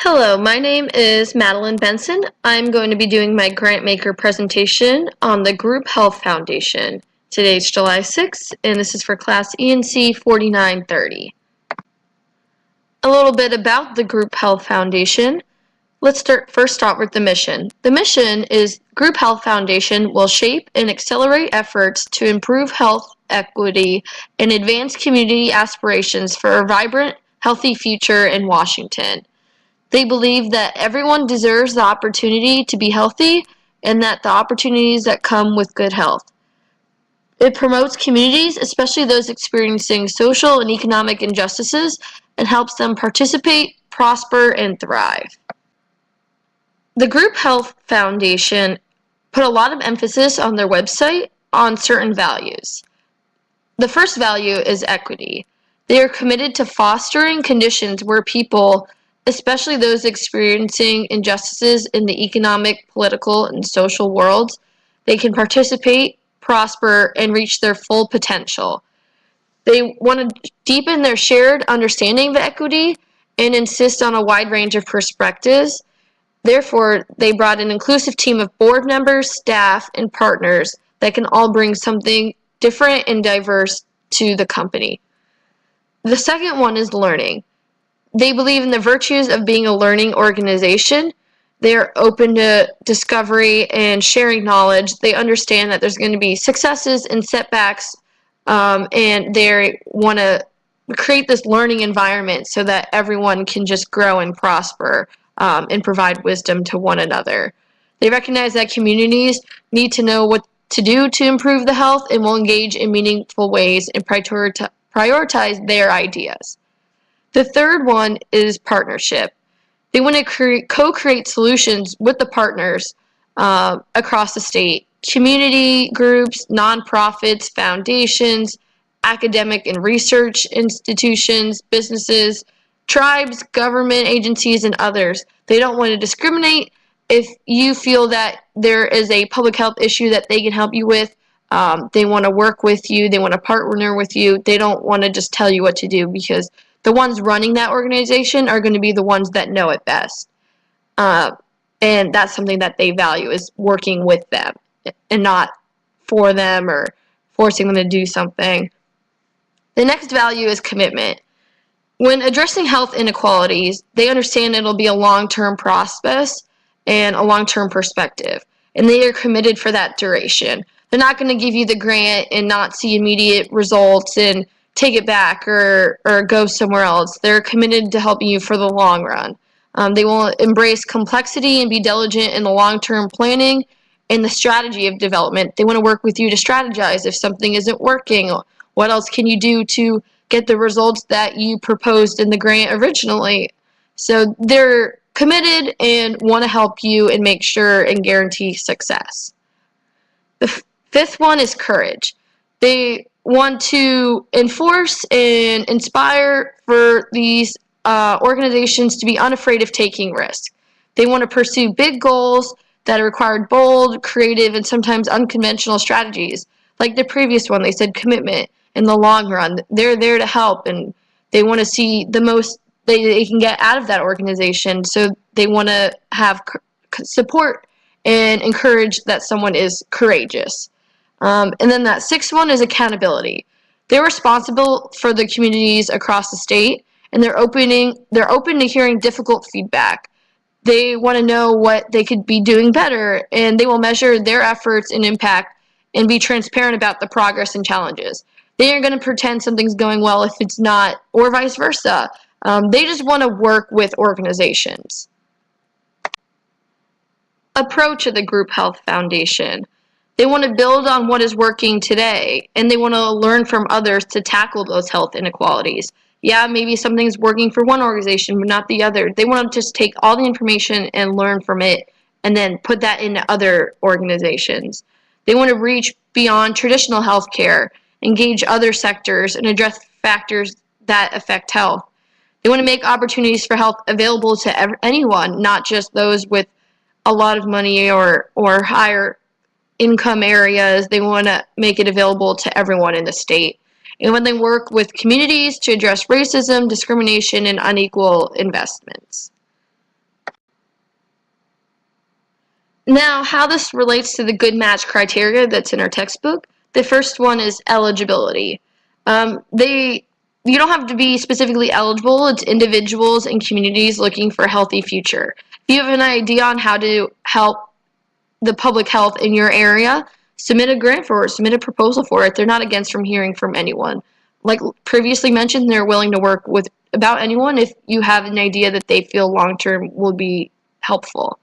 Hello, my name is Madeline Benson. I'm going to be doing my Grantmaker presentation on the Group Health Foundation. Today's July 6th, and this is for class ENC 4930. A little bit about the Group Health Foundation. Let's first start with the mission. The mission is Group Health Foundation will shape and accelerate efforts to improve health equity and advance community aspirations for a vibrant, healthy future in Washington. They believe that everyone deserves the opportunity to be healthy and that the opportunities that come with good health. It promotes communities, especially those experiencing social and economic injustices, and helps them participate, prosper, and thrive. The Group Health Foundation put a lot of emphasis on their website on certain values. The first value is equity. They are committed to fostering conditions where people, especially those experiencing injustices in the economic, political, and social worlds, they can participate, prosper, and reach their full potential. They want to deepen their shared understanding of equity and insist on a wide range of perspectives. Therefore, they brought an inclusive team of board members, staff, and partners that can all bring something different and diverse to the company. The second one is learning. They believe in the virtues of being a learning organization. They are open to discovery and sharing knowledge. They understand that there's going to be successes and setbacks, and they want to create this learning environment so that everyone can just grow and prosper and provide wisdom to one another. They recognize that communities need to know what to do to improve the health and will engage in meaningful ways and prioritize their ideas. The third one is partnership. They want to co-create solutions with the partners across the state. Community groups, nonprofits, foundations, academic and research institutions, businesses, tribes, government agencies, and others. They don't want to discriminate. If you feel that there is a public health issue that they can help you with, they want to work with you, they want to partner with you. They don't want to just tell you what to do, because the ones running that organization are going to be the ones that know it best. And that's something that they value, is working with them and not for them or forcing them to do something. The next value is commitment. When addressing health inequalities, they understand it'll be a long-term process and a long-term perspective, and they are committed for that duration. They're not going to give you the grant and not see immediate results and take it back or go somewhere else. They're committed to helping you for the long run. They will embrace complexity and be diligent in the long-term planning and the strategy of development. They want to work with you to strategize if something isn't working. What else can you do to get the results that you proposed in the grant originally? So they're committed and want to help you and make sure and guarantee success. The fifth one is courage. They want to enforce and inspire for these organizations to be unafraid of taking risks. They want to pursue big goals that require bold, creative, and sometimes unconventional strategies. Like the previous one, they said commitment in the long run. They're there to help, and they want to see the most they can get out of that organization. So they want to have support and encourage that someone is courageous. And then that sixth one is accountability. They're responsible for the communities across the state, and they're open to hearing difficult feedback. They want to know what they could be doing better, and they will measure their efforts and impact and be transparent about the progress and challenges. They aren't going to pretend something's going well if it's not, or vice versa. They just want to work with organizations. Approach of the Group Health Foundation. They want to build on what is working today, and they want to learn from others to tackle those health inequalities. Yeah, maybe something's working for one organization but not the other. They want to just take all the information and learn from it and then put that into other organizations. They want to reach beyond traditional healthcare, engage other sectors, and address factors that affect health. They want to make opportunities for health available to anyone, not just those with a lot of money or higher income areas. They want to make it available to everyone in the state. And when they work with communities to address racism, discrimination, and unequal investments. Now, how this relates to the good match criteria that's in our textbook. The first one is eligibility. You don't have to be specifically eligible. It's individuals and communities looking for a healthy future. If you have an idea on how to help the public health in your area, submit a grant for it, submit a proposal for it. They're not against from hearing from anyone. Like previously mentioned, they're willing to work with about anyone if you have an idea that they feel long-term will be helpful.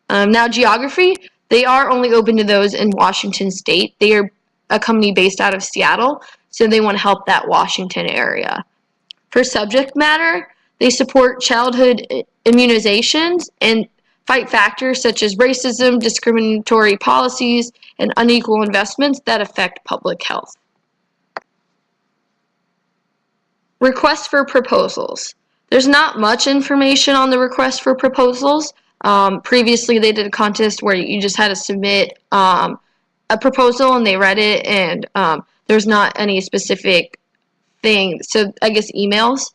Now, geography, they are only open to those in Washington State. They are a company based out of Seattle, so they want to help that Washington area. For subject matter, they support childhood immunizations and fight factors such as racism, discriminatory policies, and unequal investments that affect public health. Request for proposals. There's not much information on the request for proposals. Previously, they did a contest where you just had to submit a proposal and they read it, and there's not any specific thing. So I guess emails.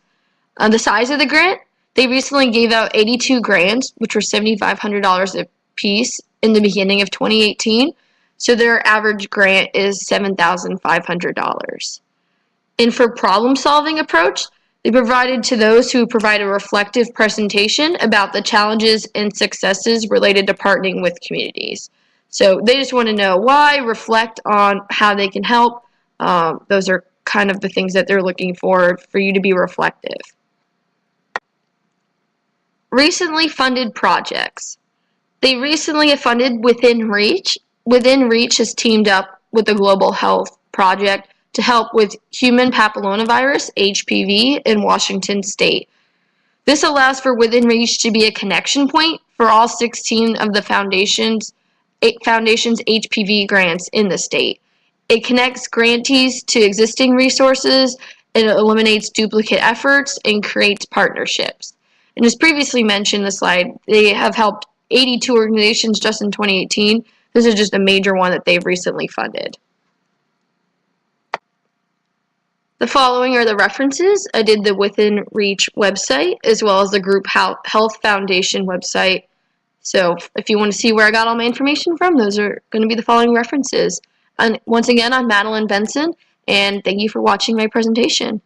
The size of the grant, they recently gave out 82 grants, which were $7,500 a piece in the beginning of 2018. So their average grant is $7,500. And for problem-solving approach, they provided to those who provide a reflective presentation about the challenges and successes related to partnering with communities. So they just want to know why, reflect on how they can help. Those are kind of the things that they're looking for you to be reflective. Recently funded projects. They recently have funded Within Reach. Within Reach has teamed up with the Global Health Project to help with human papillomavirus, HPV, in Washington State. This allows for Within Reach to be a connection point for all 16 of the foundation's HPV grants in the state. It connects grantees to existing resources, it eliminates duplicate efforts, and creates partnerships. And as previously mentioned in the slide, they have helped 82 organizations just in 2018. This is just a major one that they've recently funded. The following are the references. I did the Within Reach website as well as the Group Health Foundation website. So if you want to see where I got all my information from, those are going to be the following references. And once again, I'm Madeline Benson, and thank you for watching my presentation.